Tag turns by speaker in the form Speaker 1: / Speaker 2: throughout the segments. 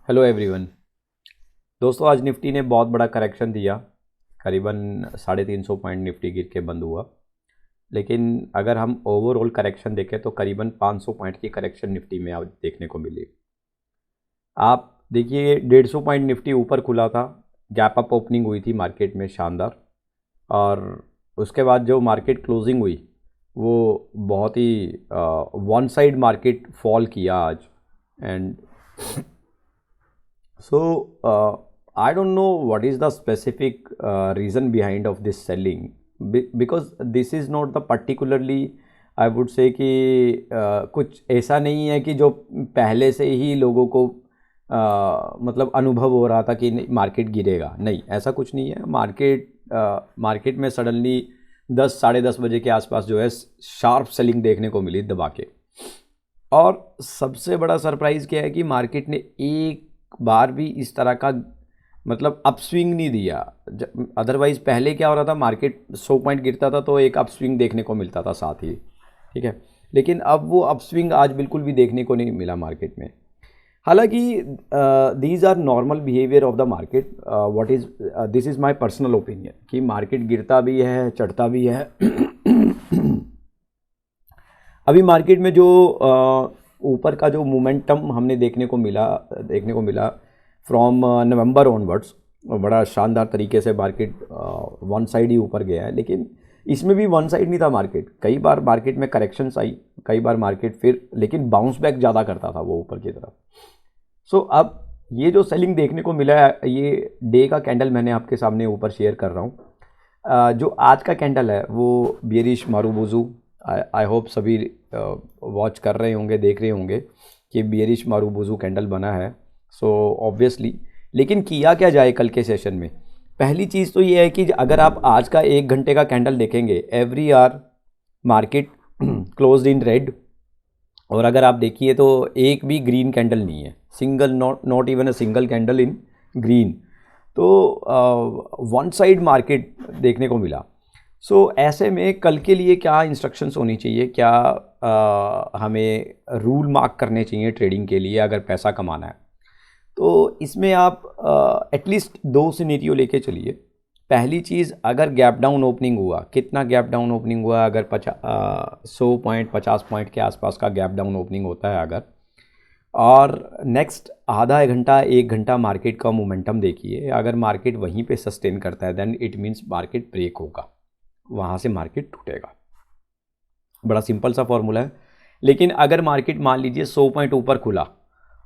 Speaker 1: Hello everyone. दोस्तों, आज Nifty ने बहुत बड़ा करेक्शन दिया। करीबन 350 पॉइंट निफ्टी गिर के बंद हुआ। लेकिन अगर हम ओवरऑल करेक्शन देखें तो करीबन 500 पॉइंट की करेक्शन निफ्टी में आज देखने को मिली। आप देखिए, 150 पॉइंट निफ्टी ऊपर खुला था, गैप अप ओपनिंग हुई थी मार्केट में शानदार। और उसके बाद जो मार्केट क्लोजिंग हुई वो बहुत ही वन साइड मार्केट फॉल किया आज। And so I don't know what is the specific reason behind of this selling, because this is not the particularly I would say कि कुछ ऐसा नहीं है कि जो पहले से ही लोगों को मतलब अनुभव हो रहा था कि मार्केट गिरेगा। नहीं, ऐसा कुछ नहीं है। मार्केट में सडनली 10 साढ़े 10 बजे के आसपास जो है शार्प सेलिंग देखने को मिली दबा के। और सबसे बड़ा सरप्राइज़ क्या है कि मार्केट ने एक बार भी इस तरह का मतलब अपस्विंग नहीं दिया। अदरवाइज़ पहले क्या हो रहा था, मार्केट 100 पॉइंट गिरता था तो एक अपस्विंग देखने को मिलता था साथ ही, ठीक है। लेकिन अब वो अपस्विंग आज बिल्कुल भी देखने को नहीं मिला मार्केट में। हालांकि these are normal behaviour of the market. What is this is my personal opinion कि मार्केट गिरता भी है, चढ़ता भी है। अभी मार्केट में जो ऊपर का जो मोमेंटम हमने देखने को मिला फ्रॉम नवंबर ऑनवर्ड्स, बड़ा शानदार तरीके से मार्केट वन साइड ही ऊपर गया है। लेकिन इसमें भी वन साइड नहीं था मार्केट। कई बार मार्केट में करेक्शंस आई, कई बार मार्केट फिर लेकिन बाउंस बैक ज़्यादा करता था वो ऊपर की तरफ। सो अब ये जो सेलिंग देखने को मिला है, ये डे का कैंडल मैंने आपके सामने ऊपर शेयर कर रहा हूँ। जो आज का कैंडल है वो बेयरिश मारुबोज़ू, आई होप सभी वॉच कर रहे होंगे, देख रहे होंगे कि बेयरिश मारुबोज़ू कैंडल बना है। सो ऑब्वियसली, लेकिन किया क्या जाए कल के सेशन में। पहली चीज़ तो ये है कि अगर आप आज का 1 घंटे का कैंडल देखेंगे, every hour market closed in red. और अगर आप देखिए तो एक भी ग्रीन कैंडल नहीं है, single not even a single candle in green. तो वन साइड मार्केट देखने को मिला। सो ऐसे में कल के लिए क्या इंस्ट्रक्शंस होनी चाहिए, क्या हमें रूल मार्क करने चाहिए ट्रेडिंग के लिए अगर पैसा कमाना है। तो इसमें आप एटलीस्ट 2 सिनेरियो लेके चलिए। पहली चीज़, अगर गैप डाउन ओपनिंग हुआ, कितना गैप डाउन ओपनिंग हुआ, अगर 100 पॉइंट 50 पॉइंट के आसपास का गैप डाउन ओपनिंग होता है अगर, और नेक्स्ट आधा घंटा 1 घंटा मार्केट का मोमेंटम देखिए। अगर मार्केट वहीं पे सस्टेन करता है then it means market break होगा, वहाँ से मार्केट टूटेगा। बड़ा सिंपल सा फॉर्मूला है। लेकिन अगर मार्केट मान लीजिए 100 पॉइंट ऊपर खुला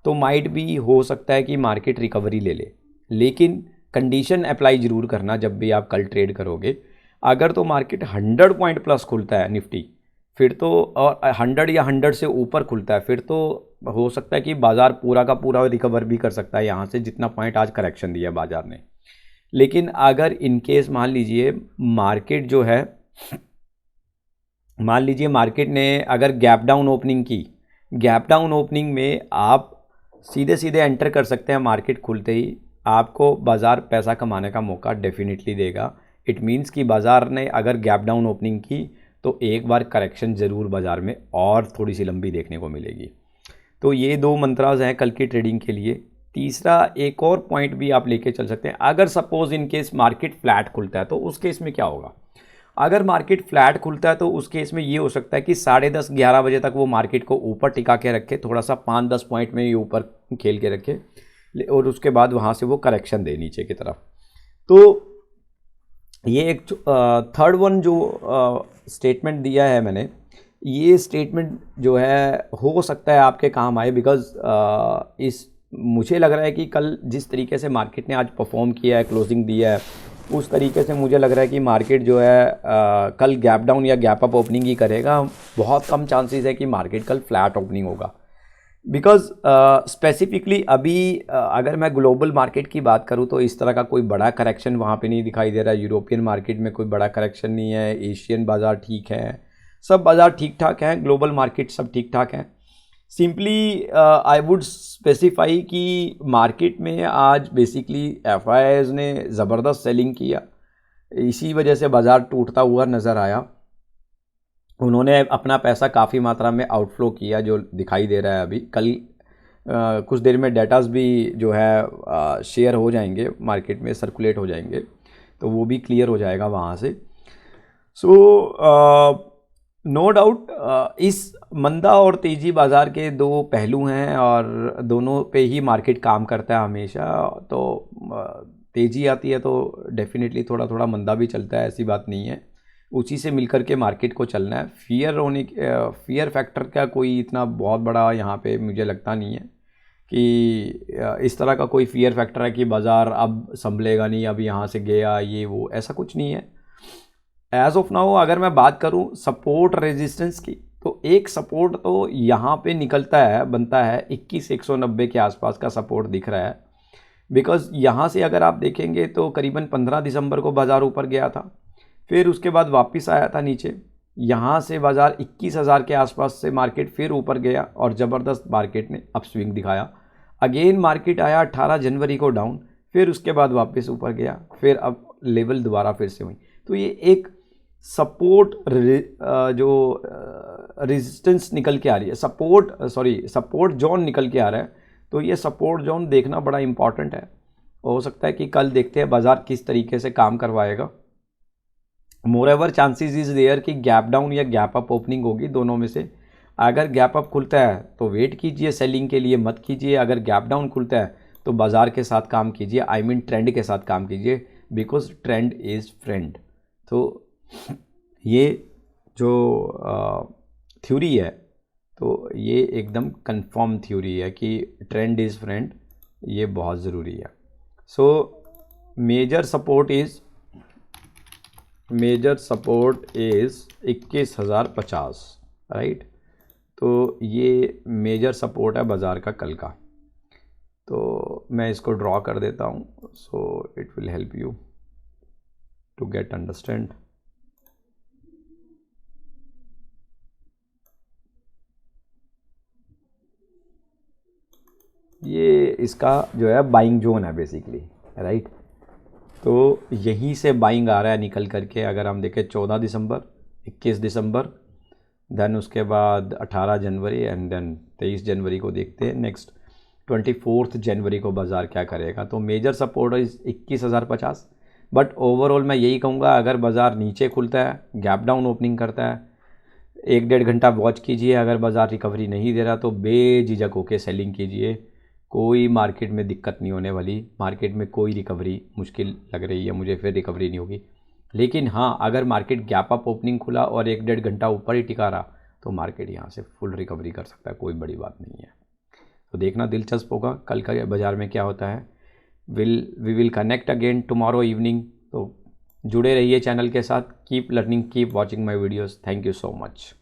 Speaker 1: तो माइट भी हो सकता है कि मार्केट रिकवरी ले ले। लेकिन कंडीशन अप्लाई ज़रूर करना जब भी आप कल ट्रेड करोगे। अगर तो मार्केट 100 पॉइंट प्लस खुलता है निफ्टी, फिर तो, और 100 या 100 से ऊपर खुलता है, फिर तो हो सकता है कि बाज़ार पूरा का पूरा रिकवर भी कर सकता है यहाँ से, जितना पॉइंट आज करेक्शन दिया बाज़ार ने। लेकिन अगर इनकेस मान लीजिए मार्केट ने अगर गैप डाउन ओपनिंग की, गैप डाउन ओपनिंग में आप सीधे सीधे एंटर कर सकते हैं। मार्केट खुलते ही आपको बाज़ार पैसा कमाने का मौका डेफिनेटली देगा। इट मीन्स कि बाज़ार ने अगर गैप डाउन ओपनिंग की तो एक बार करेक्शन ज़रूर बाज़ार में और थोड़ी सी लंबी देखने को मिलेगी। तो ये 2 मंत्राज हैं कल की ट्रेडिंग के लिए। तीसरा एक और पॉइंट भी आप लेके चल सकते हैं। अगर suppose in case market flat खुलता है तो उस केस में क्या होगा। अगर मार्केट फ्लैट खुलता है तो उस केस में ये हो सकता है कि 10:30-11 बजे तक वो मार्केट को ऊपर टिका के रखे, थोड़ा सा 5-10 पॉइंट में ये ऊपर खेल के रखे, और उसके बाद वहाँ से वो करेक्शन दे नीचे की तरफ। तो ये एक थर्ड वन जो स्टेटमेंट दिया है मैंने, ये स्टेटमेंट जो है हो सकता है आपके काम आए। बिकॉज मुझे लग रहा है कि कल जिस तरीके से मार्केट ने आज परफॉर्म किया है, क्लोजिंग दिया है, उस तरीके से मुझे लग रहा है कि मार्केट जो है कल गैप डाउन या गैप अप ओपनिंग ही करेगा। बहुत कम चांसेस है कि मार्केट कल फ्लैट ओपनिंग होगा। बिकॉज स्पेसिफिकली अभी अगर मैं ग्लोबल मार्केट की बात करूं तो इस तरह का कोई बड़ा करेक्शन वहाँ पे नहीं दिखाई दे रहा है। यूरोपियन मार्केट में कोई बड़ा करेक्शन नहीं है, एशियन बाज़ार ठीक है, सब बाज़ार ठीक ठाक हैं, ग्लोबल मार्केट सब ठीक ठाक हैं। सिंपली आई वुड स्पेसिफाई कि मार्केट में आज बेसिकली एफआईआईज़ ने ज़बरदस्त सेलिंग किया, इसी वजह से बाज़ार टूटता हुआ नज़र आया। उन्होंने अपना पैसा काफ़ी मात्रा में आउटफ्लो किया जो दिखाई दे रहा है अभी। कल कुछ देर में डाटाज भी जो है शेयर हो जाएंगे मार्केट में, सर्कुलेट हो जाएंगे, तो वो भी क्लियर हो जाएगा वहाँ से। सो नो डाउट इस मंदा और तेज़ी बाज़ार के दो पहलू हैं और दोनों पे ही मार्केट काम करता है हमेशा। तो तेज़ी आती है तो डेफिनेटली थोड़ा थोड़ा मंदा भी चलता है, ऐसी बात नहीं है, उसी से मिलकर के मार्केट को चलना है। फियर फैक्टर का कोई इतना बहुत बड़ा यहाँ पे मुझे लगता नहीं है कि इस तरह का कोई फियर फैक्टर है कि बाज़ार अब संभलेगा नहीं, अब यहाँ से गया ये वो, ऐसा कुछ नहीं है। एज ऑफ नाउ अगर मैं बात करूँ सपोर्ट रेजिस्टेंस की, तो एक सपोर्ट तो यहाँ पे निकलता है, बनता है 21,190 के आसपास का सपोर्ट दिख रहा है। बिकॉज़ यहाँ से अगर आप देखेंगे तो करीबन 15 दिसंबर को बाज़ार ऊपर गया था, फिर उसके बाद वापस आया था नीचे, यहाँ से बाज़ार 21,000 के आसपास से मार्केट फिर ऊपर गया और ज़बरदस्त मार्केट ने अपस्विंग दिखाया। अगेन मार्केट आया 18 जनवरी को डाउन, फिर उसके बाद वापस ऊपर गया, फिर अब लेवल दोबारा फिर से हुई। तो ये एक सपोर्ट जो रेजिस्टेंस निकल के आ रही है, सपोर्ट जोन निकल के आ रहा है। तो ये सपोर्ट जोन देखना बड़ा इंपॉर्टेंट है। हो सकता है कि कल देखते हैं बाज़ार किस तरीके से काम करवाएगा। मोरेवर चांसेस इज़ देयर कि गैप डाउन या गैप अप ओपनिंग होगी, दोनों में से। अगर गैप अप खुलता है तो वेट कीजिए, सेलिंग के लिए मत कीजिए। अगर गैप डाउन खुलता है तो बाज़ार के साथ काम कीजिए, आई मीन ट्रेंड के साथ काम कीजिए, बिकॉज ट्रेंड इज़ फ्रेंड। तो ये जो थ्योरी है, तो ये एकदम कंफर्म थ्योरी है कि ट्रेंड इज़ फ्रेंड, ये बहुत ज़रूरी है। So major support is 21,050, right. तो ये मेजर सपोर्ट है बाज़ार का कल का। तो मैं इसको ड्रॉ कर देता हूँ, so it will help you to get understand. ये इसका जो है बाइंग जोन है बेसिकली, राइट। तो यहीं से बाइंग आ रहा है निकल करके। अगर हम देखें 14 दिसंबर, 21 दिसंबर, देन उसके बाद 18 जनवरी एंड देन 23 जनवरी को देखते हैं। नेक्स्ट 24 जनवरी को बाज़ार क्या करेगा। तो major support is 21,050। But overall मैं यही कहूँगा, अगर बाज़ार नीचे खुलता है, गैप डाउन ओपनिंग करता है, 1-1.5 घंटा वॉच कीजिए। अगर बाज़ार रिकवरी नहीं दे रहा तो बेझिझक होकर सेलिंग कीजिए, कोई मार्केट में दिक्कत नहीं होने वाली। मार्केट में कोई रिकवरी मुश्किल लग रही है मुझे, फिर रिकवरी नहीं होगी। लेकिन हाँ, अगर मार्केट गैप अप ओपनिंग खुला और 1-1.5 घंटा ऊपर ही टिका रहा तो मार्केट यहाँ से फुल रिकवरी कर सकता है, कोई बड़ी बात नहीं है। तो देखना दिलचस्प होगा कल का बाज़ार में क्या होता है। We will connect again tomorrow evening. तो जुड़े रहिए चैनल के साथ। Keep learning, keep watching my videos. Thank you so much.